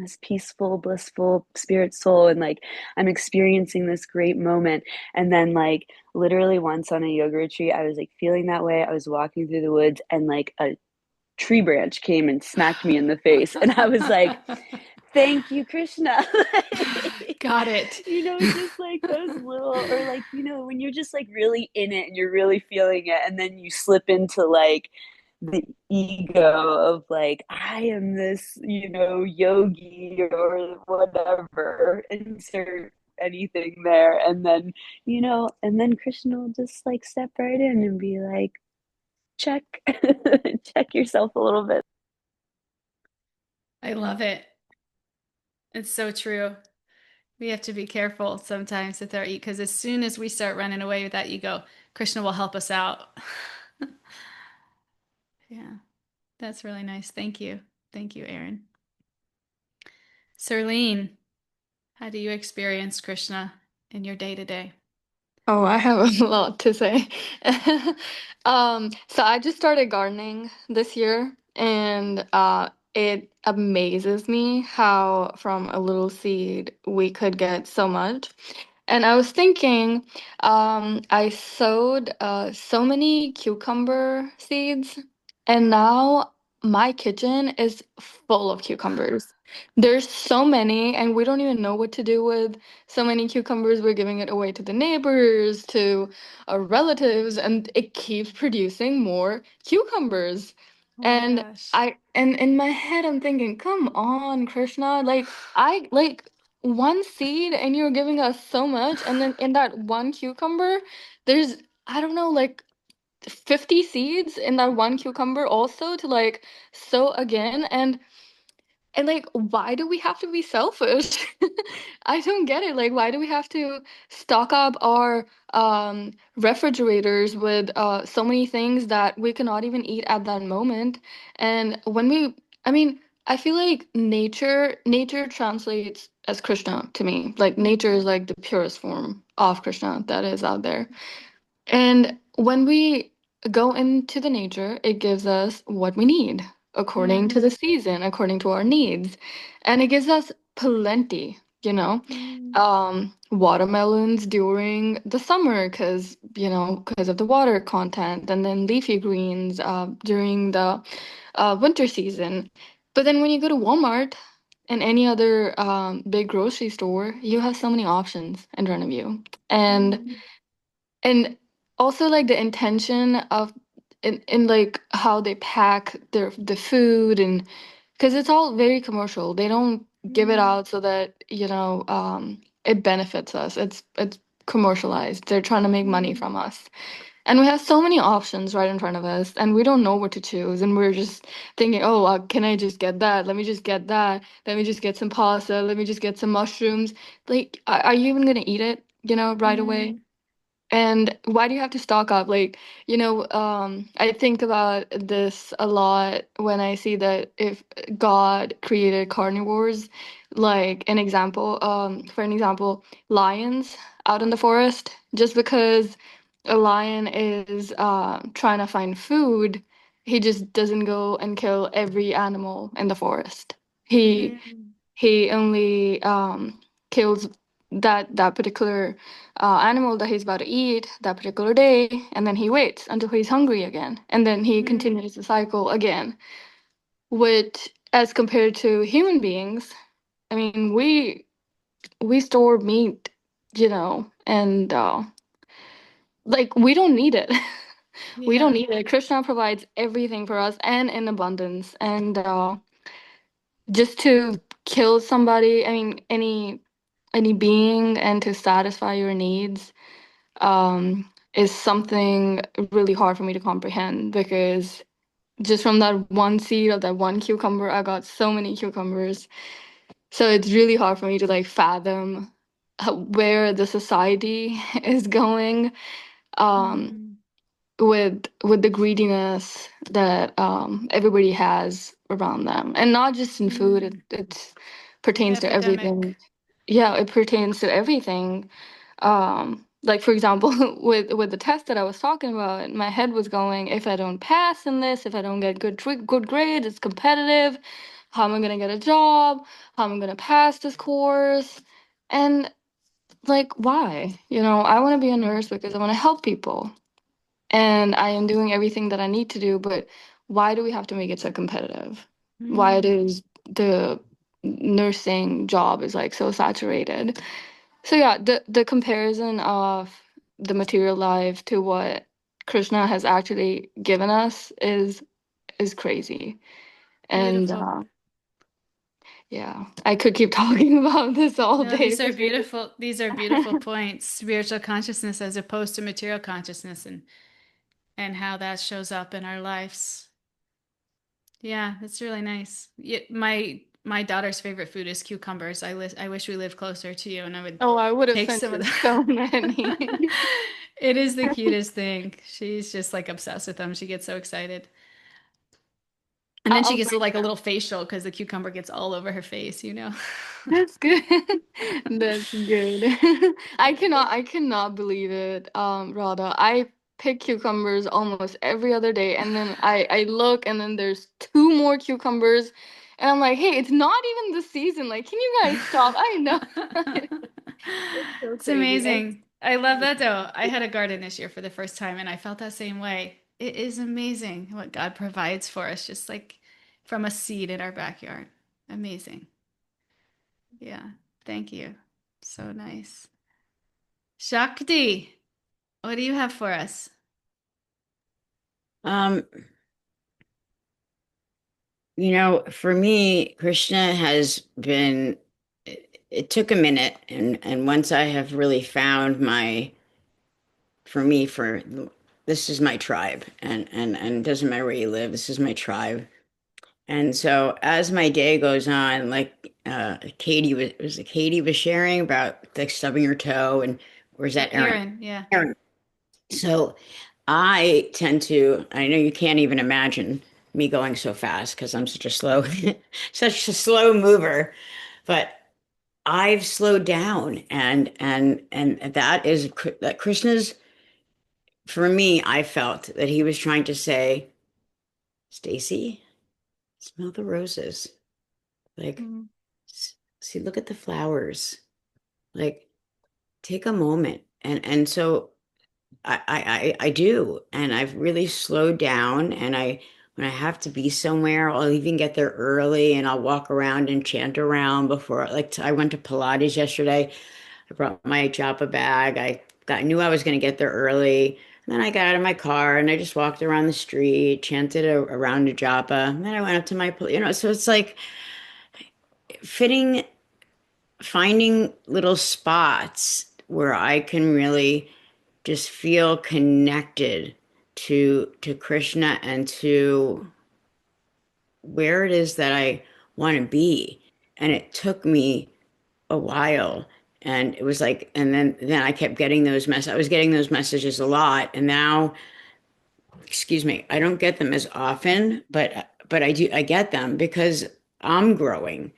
this peaceful, blissful spirit soul, and like I'm experiencing this great moment. And then like literally once on a yoga retreat, I was like feeling that way. I was walking through the woods and like a tree branch came and smacked me in the face. And I was like, thank you, Krishna. Like, got it. just like those little, or like, when you're just like really in it and you're really feeling it, and then you slip into like the ego of like, I am this, yogi or whatever, insert anything there. And then Krishna will just like step right in and be like, check, check yourself a little bit. I love it. It's so true. We have to be careful sometimes with our ego, because as soon as we start running away with that ego, Krishna will help us out. Yeah, that's really nice. Thank you. Thank you, Aaron. Serlene, how do you experience Krishna in your day to day? Oh, I have a lot to say. So I just started gardening this year, and it amazes me how from a little seed we could get so much. And I was thinking, I sowed so many cucumber seeds, and now my kitchen is full of cucumbers. There's so many, and we don't even know what to do with so many cucumbers. We're giving it away to the neighbors, to our relatives, and it keeps producing more cucumbers. Oh my And gosh. and in my head, I'm thinking, come on, Krishna, like I like one seed and you're giving us so much, and then in that one cucumber there's, I don't know, like 50 seeds in that one cucumber also to like sow again. And like, why do we have to be selfish? I don't get it. Like, why do we have to stock up our refrigerators with so many things that we cannot even eat at that moment? And I mean, I feel like nature translates as Krishna to me. Like, nature is like the purest form of Krishna that is out there. And when we go into the nature, it gives us what we need according to Mm, the season, according to our needs. And it gives us plenty, you know. mm, Watermelons during the summer because of the water content, and then leafy greens during the winter season. But then when you go to Walmart and any other big grocery store, you have so many options in front of you. And mm, and also like the intention of in like how they pack the food, and because it's all very commercial. They don't give it mm, out so that, it benefits us. It's commercialized. They're trying to make money mm, from us. And we have so many options right in front of us, and we don't know what to choose. And we're just thinking, oh, can I just get that? Let me just get that. Let me just get some pasta. Let me just get some mushrooms. Like, are you even gonna eat it, right away? mm, And why do you have to stock up? Like, I think about this a lot when I see that if God created carnivores, like for an example, lions out in the forest, just because a lion is trying to find food, he just doesn't go and kill every animal in the forest. He mm, he only kills that particular animal that he's about to eat that particular day, and then he waits until he's hungry again, and then he mm, continues the cycle again. Which, as compared to human beings, I mean, we store meat, and like we don't need it. We don't Yeah. need it. Krishna provides everything for us and in abundance. And just to kill somebody, I mean, any being, and to satisfy your needs, is something really hard for me to comprehend, because just from that one seed of that one cucumber, I got so many cucumbers. So it's really hard for me to like fathom where the society is going, um, Mm. with the greediness that everybody has around them, and not just in food. Mm. It pertains to Epidemic. everything. Yeah, it pertains to everything. Like for example, with the test that I was talking about, my head was going, if I don't pass in this, if I don't get good grades, it's competitive. How am I gonna get a job? How am I gonna pass this course? And like, why? I want to be a nurse because I want to help people, and I am doing everything that I need to do. But why do we have to make it so competitive? Why it Mm. is the nursing job is like so saturated? So yeah, the comparison of the material life to what Krishna has actually given us is crazy. And Beautiful. yeah, I could keep talking about this all No, day. these are beautiful. These are beautiful points. Spiritual consciousness as opposed to material consciousness, and how that shows up in our lives. Yeah, that's really nice. Yeah, my daughter's favorite food is cucumbers. I wish we lived closer to you, and I would Oh, I would have take sent some of you them. so many. It is the cutest thing. She's just like obsessed with them. She gets so excited. And then she I'll gets bring like a them. little facial because the cucumber gets all over her face. That's good. That's good. I cannot believe it, Radha. I pick cucumbers almost every other day, and then I look, and then there's two more cucumbers, and I'm like, hey, it's not even the season. Like, can you guys stop? I know. It's so It's crazy. amazing. I love that though. I had a garden this year for the first time and I felt that same way. It is amazing what God provides for us, just like from a seed in our backyard. Amazing. Yeah. Thank you. So nice. Shakti, what do you have for us? Um, for me, Krishna has been, it took a minute, and once I have really found for me, this is my tribe, and it doesn't matter where you live, this is my tribe. And so as my day goes on, like Katie was sharing about like stubbing her toe, and where's that Erin? Aaron, yeah. Erin. So I know you can't even imagine me going so fast because I'm such a such a slow mover, but I've slowed down, and that Krishna's, for me, I felt that he was trying to say, Stacy, smell the roses. Like, Mm. see, look at the flowers. Like, take a moment. And so I do. And I've really slowed down. And when I have to be somewhere, I'll even get there early and I'll walk around and chant around before. Like, I went to Pilates yesterday. I brought my japa bag. Knew I was going to get there early. And then I got out of my car and I just walked around the street, chanted around the japa. And then I went up to so it's like fitting, finding little spots where I can really just feel connected to Krishna and to where it is that I want to be. And it took me a while. And it was like, and then I kept getting I was getting those messages a lot. And now, excuse me, I don't get them as often, but I get them because I'm growing.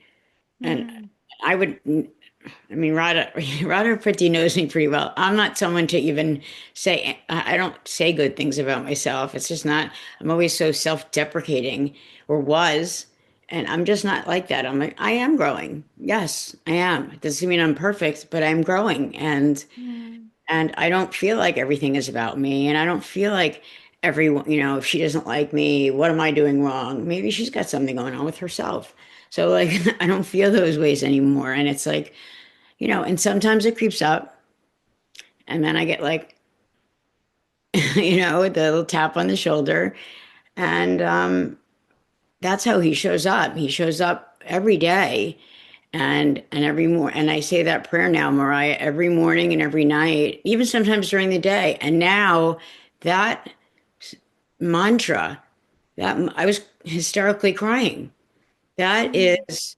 And Mm. I would, I mean, Radha Pretty knows me pretty well. I'm not someone to even say, I don't say good things about myself. It's just not, I'm always so self-deprecating, or was, and I'm just not like that. I'm like, I am growing. Yes, I am. It doesn't mean I'm perfect, but I'm growing. Mm. And I don't feel like everything is about me. And I don't feel like everyone, if she doesn't like me, what am I doing wrong? Maybe she's got something going on with herself. So like I don't feel those ways anymore. And it's like, and sometimes it creeps up and then I get like, the little tap on the shoulder. And that's how he shows up. He shows up every day and every morning. And I say that prayer now, Mariah, every morning and every night, even sometimes during the day. And now that mantra, that I was hysterically crying. That Mm. is,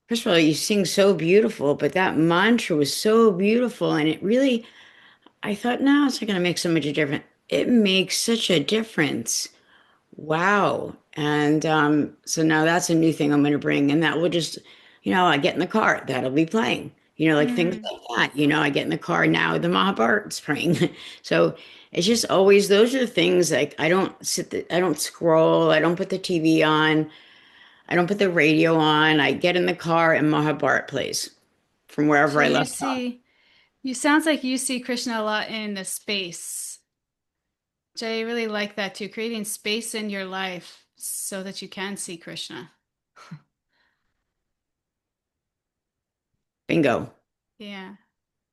first of all, you sing so beautiful, but that mantra was so beautiful. And it really, I thought, no, it's not going to make so much a difference. It makes such a difference. Wow. And so now that's a new thing I'm going to bring. And that will just, I get in the car, that'll be playing, like things Mm. like that. I get in the car now, the Mahabharat's playing. So it's just always, those are the things like I don't scroll, I don't put the TV on, I don't put the radio on. I get in the car and Mahabharat plays from So wherever I you left off. see, you sounds like you see Krishna a lot in the space. Jay, I really like that too, creating space in your life so that you can see Krishna. Bingo. Yeah,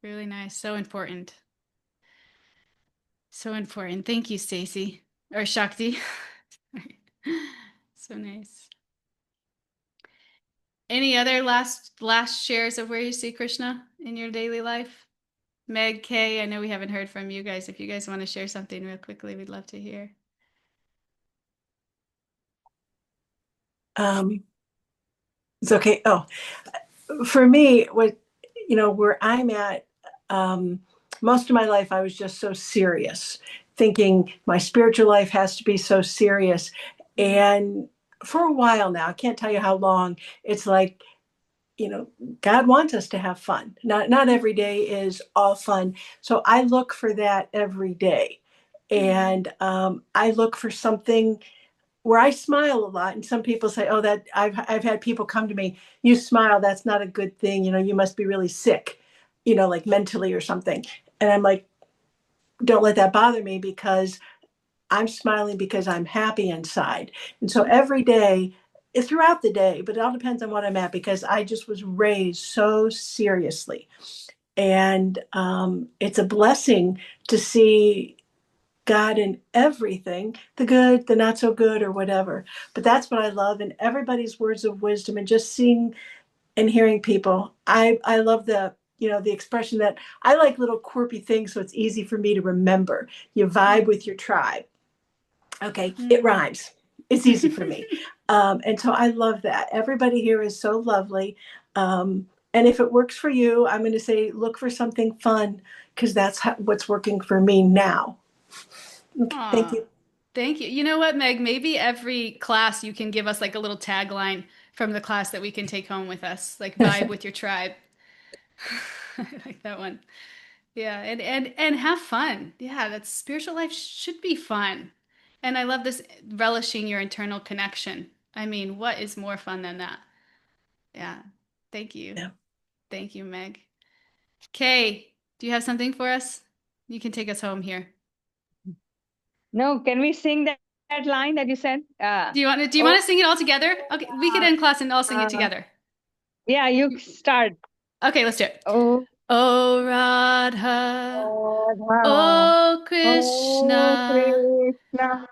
really nice. So important. So important. Thank you, Stacy. Or Shakti. So nice. Any other last shares of where you see Krishna in your daily life? Meg, Kay, I know we haven't heard from you guys. If you guys want to share something real quickly, we'd love to hear. Um, it's okay. Oh, for me, where I'm at, most of my life, I was just so serious, thinking my spiritual life has to be so serious. And for a while now, I can't tell you how long, it's like, God wants us to have fun. Not every day is all fun. So I look for that every day. And I look for something where I smile a lot, and some people say, "Oh, that I've had people come to me, you smile, that's not a good thing. You must be really sick, like mentally or something." And I'm like, "Don't let that bother me because I'm smiling because I'm happy inside." And so every day, throughout the day, but it all depends on what I'm at because I just was raised so seriously, and it's a blessing to see God in everything, the good, the not so good, or whatever. But that's what I love, and everybody's words of wisdom, and just seeing and hearing people. I love the expression that I like little quirky things, so it's easy for me to remember. You vibe with your tribe. Okay, it Mm. rhymes. It's easy for me, and so I love that. Everybody here is so lovely. And if it works for you, I'm going to say look for something fun because that's what's working for me now. Okay, thank Aw, you. thank you. You know what, Meg? Maybe every class you can give us like a little tagline from the class that we can take home with us, like vibe with your tribe. I like that one. Yeah, and have fun. Yeah, that spiritual life should be fun. And I love this relishing your internal connection. I mean, what is more fun than that? Yeah. Thank you. Yeah. Thank you, Meg. Kay, do you have something for us? You can take us home here. No, can we sing that line that you said? Do you Oh, want to sing it all together? Okay, we could end class and all sing it uh, together. yeah, you start. Okay, let's do it. Oh, Oh Radha, Radha, oh oh Krishna, Krishna,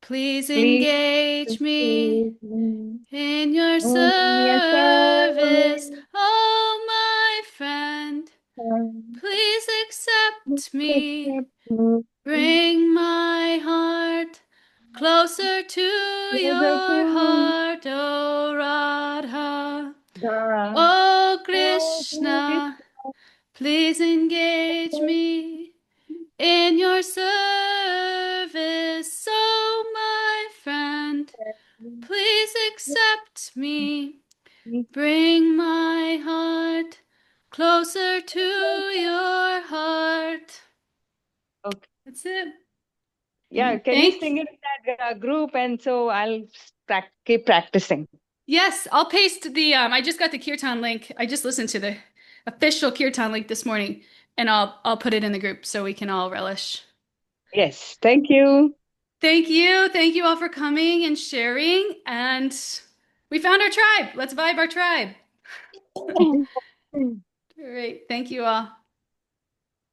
please please engage me save me. in your Oh, yes, service, oh my friend. Please accept me, accept me. bring my heart closer to your To heart, O Radha. the O oh, Krishna, please engage me in your service, O my friend. Please accept me, bring my heart closer to your heart. okay. That's it. Yeah, can you Thank sing it in that group? And so I'll keep practicing. Yes, I'll paste the I just got the Kirtan link. I just listened to the official Kirtan link this morning and I'll put it in the group so we can all relish. Yes, thank you. Thank you. Thank you all for coming and sharing and We found our tribe. Let's vibe our tribe. All right. Thank you all.